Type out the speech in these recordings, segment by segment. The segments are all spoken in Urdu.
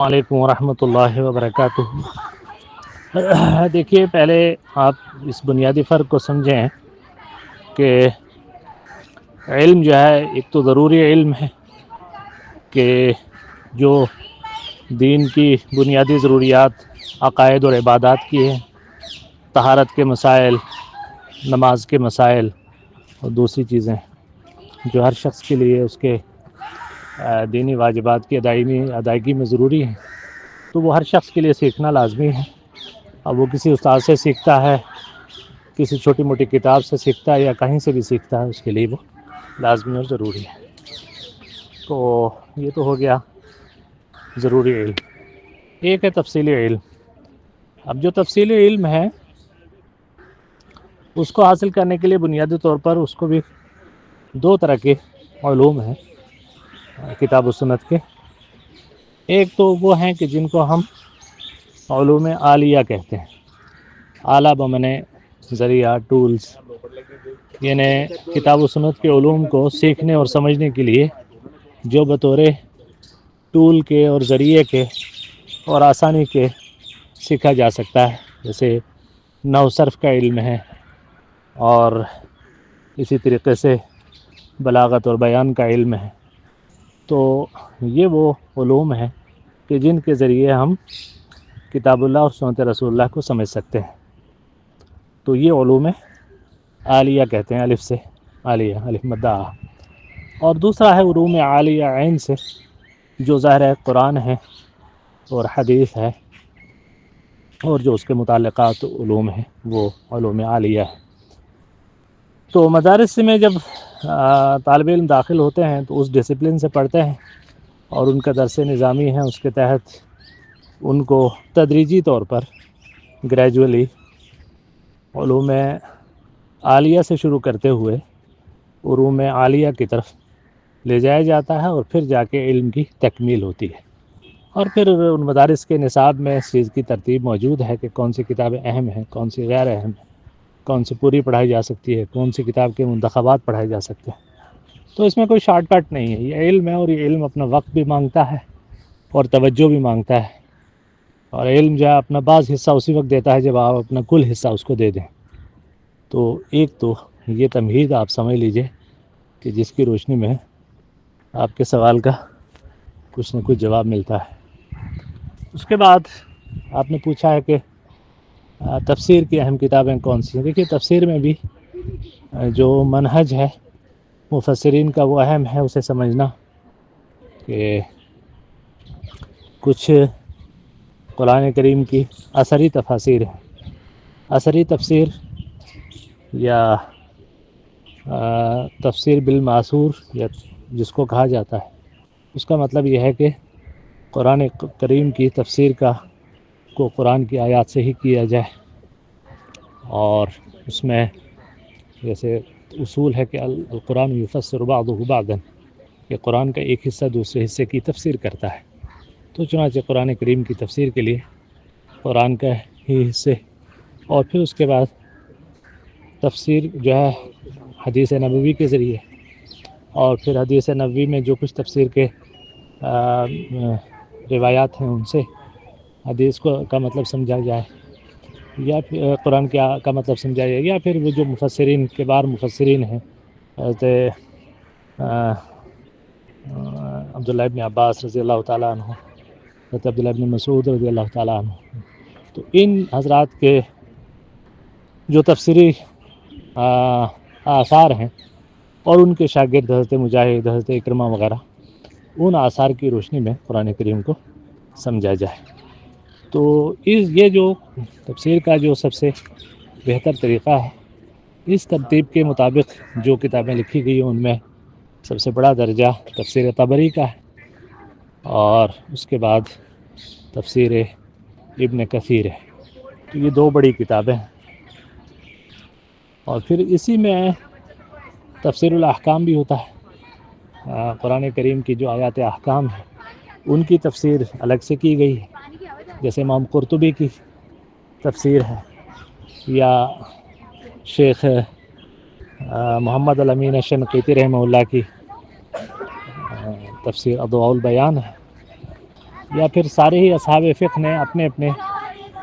وعلیکم ورحمۃ اللہ وبرکاتہ۔ دیکھیے، پہلے آپ اس بنیادی فرق کو سمجھیں کہ علم جو ہے ایک تو ضروری علم ہے کہ جو دین کی بنیادی ضروریات عقائد اور عبادات کی ہیں، طہارت کے مسائل، نماز کے مسائل اور دوسری چیزیں جو ہر شخص کے لیے اس کے دینی واجبات کی ادائیگی میں ضروری ہیں، تو وہ ہر شخص کے لیے سیکھنا لازمی ہے۔ اب وہ کسی استاد سے سیکھتا ہے، کسی چھوٹی موٹی کتاب سے سیکھتا ہے، یا کہیں سے بھی سیکھتا ہے، اس کے لیے وہ لازمی اور ضروری ہے۔ تو یہ تو ہو گیا ضروری علم۔ ایک ہے تفصیلی علم۔ اب جو تفصیلی علم ہے اس کو حاصل کرنے کے لیے بنیادی طور پر اس کو بھی دو طرح کے علوم ہیں کتاب و سنت کے۔ ایک تو وہ ہیں کہ جن کو ہم علوم عالیہ کہتے ہیں۔ اعلیٰ بمعنی ذریعہ، ٹولز، یعنی کتاب و سنت کے علوم کو سیکھنے اور سمجھنے کے لیے جو بطور ٹول کے اور ذریعے کے اور آسانی کے سیکھا جا سکتا ہے، جیسے نحو صرف کا علم ہے، اور اسی طریقے سے بلاغت اور بیان کا علم ہے۔ تو یہ وہ علوم ہیں کہ جن کے ذریعے ہم کتاب اللہ اور سنت رسول اللہ کو سمجھ سکتے ہیں۔ تو یہ علوم عالیہ کہتے ہیں، الف سے عالیہ، الف مدہ آ۔ اور دوسرا ہے علوم عالیہ عین سے، جو ظاہر ہے قرآن ہے اور حدیث ہے، اور جو اس کے متعلقات علوم ہیں وہ علوم عالیہ ہے۔ تو مدارس میں جب طالب علم داخل ہوتے ہیں تو اس ڈسپلن سے پڑھتے ہیں، اور ان کا درس نظامی ہے، اس کے تحت ان کو تدریجی طور پر گریجولی علوم عالیہ سے شروع کرتے ہوئے علوم عالیہ کی طرف لے جایا جاتا ہے، اور پھر جا کے علم کی تکمیل ہوتی ہے۔ اور پھر ان مدارس کے نصاب میں اس چیز کی ترتیب موجود ہے کہ کون سی کتابیں اہم ہیں، کون سی غیر اہم ہیں، کون سی پوری پڑھائی جا سکتی ہے، کون سی کتاب کے منتخبات پڑھائے جا سکتے ہیں۔ تو اس میں کوئی شارٹ کٹ نہیں ہے، یہ علم ہے، اور یہ علم اپنا وقت بھی مانگتا ہے اور توجہ بھی مانگتا ہے، اور علم جو ہے اپنا بعض حصہ اسی وقت دیتا ہے جب آپ اپنا کل حصہ اس کو دے دیں۔ تو ایک تو یہ تمہید آپ سمجھ لیجئے کہ جس کی روشنی میں آپ کے سوال کا کچھ نہ کچھ جواب ملتا ہے۔ اس کے بعد آپ نے پوچھا ہے کہ تفسیر کی اہم کتابیں کون سی ہیں۔ دیکھیے، تفسیر میں بھی جو منہج ہے مفسرین کا وہ اہم ہے اسے سمجھنا، کہ کچھ قرآن کریم کی اثری تفاسیر ہیں۔ اثری تفسیر یا تفسیر بالمعثور یا جس کو کہا جاتا ہے، اس کا مطلب یہ ہے کہ قرآن کریم کی تفسیر کو قرآن کی آیات سے ہی کیا جائے، اور اس میں جیسے اصول ہے کہ القرآن یفسر بعضہ بعضا، کہ قرآن کا ایک حصہ دوسرے حصے کی تفسیر کرتا ہے۔ تو چنانچہ قرآن کریم کی تفسیر کے لیے قرآن کا ہی حصے، اور پھر اس کے بعد تفسیر جو ہے حدیث نبوی کے ذریعے، اور پھر حدیث نبوی میں جو کچھ تفسیر کے روایات ہیں ان سے حدیث کا مطلب سمجھا جائے، یا پھر قرآن کا مطلب سمجھا جائے، یا پھر وہ جو مفسرین کبار مفسرین ہیں، حضرت عبداللہ ابن عباس رضی اللہ تعالیٰ عنہ، حضرت عبداللہ ابن مسعود رضی اللہ تعالیٰ عنہ، تو ان حضرات کے جو تفسیری آثار ہیں، اور ان کے شاگرد حضرت مجاہد، حضرت اکرمہ وغیرہ، ان آثار کی روشنی میں قرآن کریم کو سمجھا جائے۔ تو یہ جو تفسیر کا جو سب سے بہتر طریقہ ہے، اس ترتیب کے مطابق جو کتابیں لکھی گئی ہیں ان میں سب سے بڑا درجہ تفسیر طبری کا ہے، اور اس کے بعد تفسیر ابن کثیر ہے۔ تو یہ دو بڑی کتابیں ہیں، اور پھر اسی میں تفسیر الاحکام بھی ہوتا ہے۔ قرآن کریم کی جو آیات احکام ہیں ان کی تفسیر الگ سے کی گئی ہے، جیسے امام قرطبی کی تفسیر ہے، یا شیخ محمد الامین الشنقیطی رحمہ اللہ کی تفسیر اضواء البیان ہے۔ یا پھر سارے ہی اصحاب فقہ نے اپنے اپنے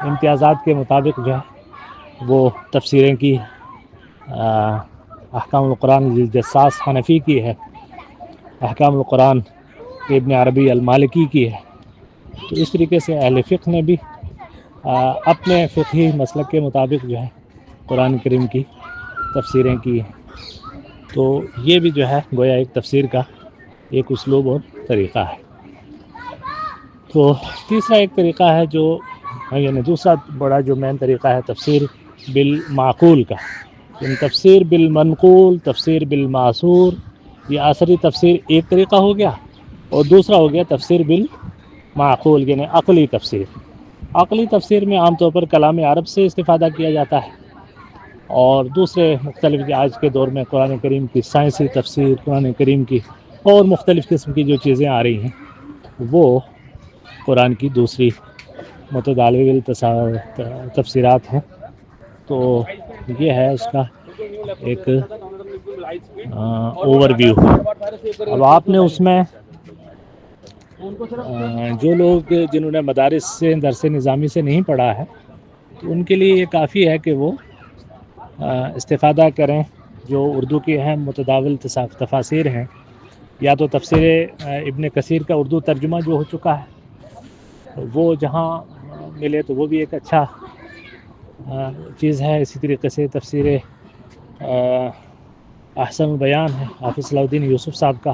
امتیازات کے مطابق جو ہے وہ تفسیریں کی. احکام القرآن جساس حنفی کی ہے، احکام القرآن ابن عربی المالکی کی ہے. تو اس طریقے سے اہل فقہ نے بھی اپنے فقہی مسلک کے مطابق جو ہے قرآن کریم کی تفسیریں کی ہیں. تو یہ بھی جو ہے گویا ایک تفسیر کا ایک اسلوب اور طریقہ ہے. تو تیسرا ایک طریقہ ہے جو یعنی دوسرا بڑا جو مین طریقہ ہے تفسیر بالمعقول کا. تفسیر بالمنقول، تفسیر بالمعصور، یہ آخری تفسیر ایک طریقہ ہو گیا. اور دوسرا ہو گیا تفسیر بالمعقول یعنی عقلی تفسیر. عقلی تفسیر میں عام طور پر کلام عرب سے استفادہ کیا جاتا ہے، اور دوسرے مختلف آج کے دور میں قرآن کریم کی سائنسی تفسیر، قرآن کریم کی اور مختلف قسم کی جو چیزیں آ رہی ہیں وہ قرآن کی دوسری متداول تفسیرات ہیں. تو یہ ہے اس کا ایک اوور ویو. اب آپ نے اس میں جو لوگ جنہوں نے مدارس سے درس نظامی سے نہیں پڑھا ہے تو ان کے لیے یہ کافی ہے کہ وہ استفادہ کریں جو اردو کی اہم متداول تفاسیر ہیں. یا تو تفسیر ابن کثیر کا اردو ترجمہ جو ہو چکا ہے وہ جہاں ملے تو وہ بھی ایک اچھا چیز ہے. اسی طریقے سے تفسیر احسن البیان ہے حافظ صلاح الدین یوسف صاحب کا.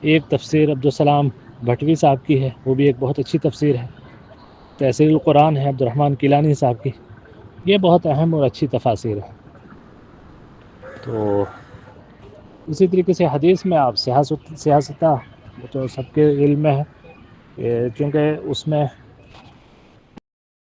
ایک تفسیر عبدالسلام بھٹوی صاحب کی ہے، وہ بھی ایک بہت اچھی تفسیر ہے. تحصیل القرآن ہے عبدالرحمن کیلانی صاحب کی، یہ بہت اہم اور اچھی تفاسیر ہے. تو اسی طریقے سے حدیث میں آپ سیاستہ تو سب کے علم میں ہے چونکہ اس میں